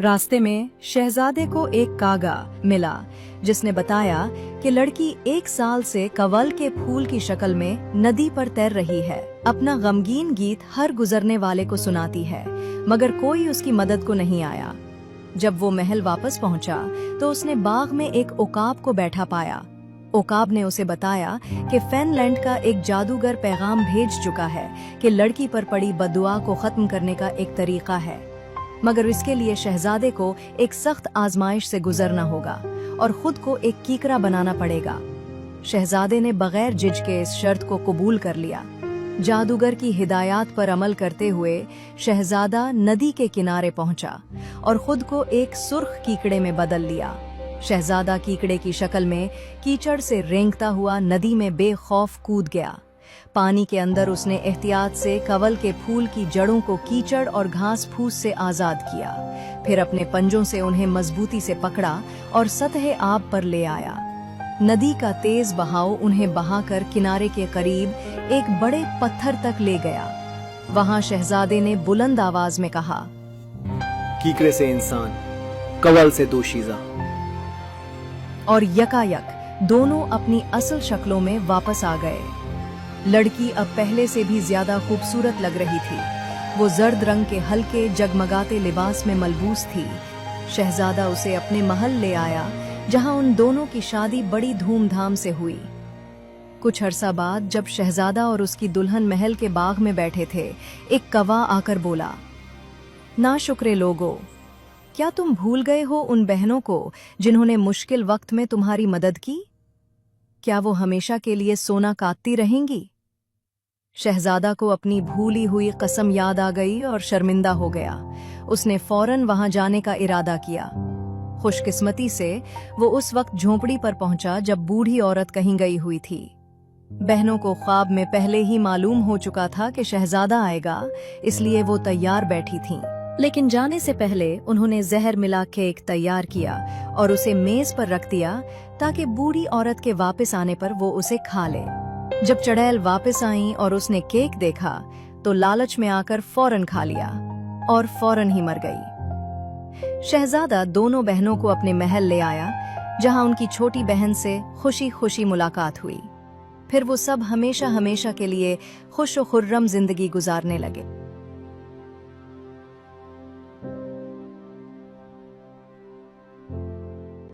रास्ते में शहजादे को एक कागा मिला जिसने बताया कि लड़की 1 साल से कवल के फूल की शक्ल में नदी पर तैर रही है। अपना गमगीन गीत हर गुजरने वाले को सुनाती है, मगर कोई उसकी मदद को नहीं आया। जब वो महल वापस पहुंचा तो उसने बाग में एक उकाब को बैठा पाया। उकाब ने उसे बताया कि फेनलैंड का एक जादूगर पैगाम भेज चुका है कि लड़की पर पड़ी बददुआ को खत्म करने का एक तरीका है, मगर इसके लिए शहजादे को एक सख्त आजमाइश से गुजरना होगा और खुद को एक कीकरा बनाना पड़ेगा। शहजादे ने बगैर झिझक के इस शर्त को कबूल कर लिया। जादूगर की हिदायत पर अमल करते हुए शहजादा नदी के किनारे पहुंचा और खुद को एक सुर्ख कीकड़े में बदल लिया। शहजादा कीकड़े की शक्ल में कीचड़ से रेंगता हुआ नदी में बेखौफ कूद गया। पानी के अंदर उसने एहतियात से कवल के फूल की जड़ों को कीचड़ और घास फूस से आजाद किया। फिर अपने पंजों से उन्हें मजबूती से पकड़ा और सतह आब पर ले आया। नदी का तेज बहाव उन्हें बहाकर किनारे के करीब एक बड़े पत्थर तक ले गया। वहां शहजादे ने बुलंद आवाज में कहा, कीकड़े से इंसान, कवल से दोशीज़ा। और यकायक दोनों अपनी असल शक्लों में वापस आ गए। लड़की अब पहले से भी ज्यादा खूबसूरत लग रही थी। वो जर्द रंग के हल्के जगमगाते लिबास में मलबूस थी। शहजादा उसे अपने महल ले आया, जहां उन दोनों की शादी बड़ी धूमधाम से हुई। कुछ अरसा बाद जब शहजादा और उसकी दुल्हन महल के बाग में बैठे थे, एक कौवा आकर बोला, नाशुक्रे लोगो, क्या तुम भूल गए हो उन बहनों को जिन्होंने मुश्किल वक्त में तुम्हारी मदद की? क्या वो हमेशा के लिए सोना काटती रहेंगी? शहजादा को अपनी भूली हुई कसम याद आ गई और शर्मिंदा हो गया। उसने फौरन वहां जाने का इरादा किया। खुशकिस्मती से वो उस वक्त झोंपड़ी पर पहुंचा जब बूढ़ी औरत कहीं गई हुई थी। बहनों को ख्वाब में पहले ही मालूम हो चुका था कि शहजादा आएगा, इसलिए वो तैयार बैठी थीं। लेकिन जाने से पहले उन्होंने जहर मिला केक तैयार किया और उसे मेज पर रख दिया ताकि बूढ़ी औरत के वापस आने पर वो उसे खा ले। जब चड़ैल वापस आई और उसने केक देखा तो लालच में आकर फौरन खा लिया और फौरन ही मर गई। शहजादा दोनों बहनों को अपने महल ले आया, जहां उनकी छोटी बहन से खुशी खुशी मुलाकात हुई। फिर वो सब हमेशा हमेशा के लिए खुश और खुर्रम जिंदगी गुजारने लगे।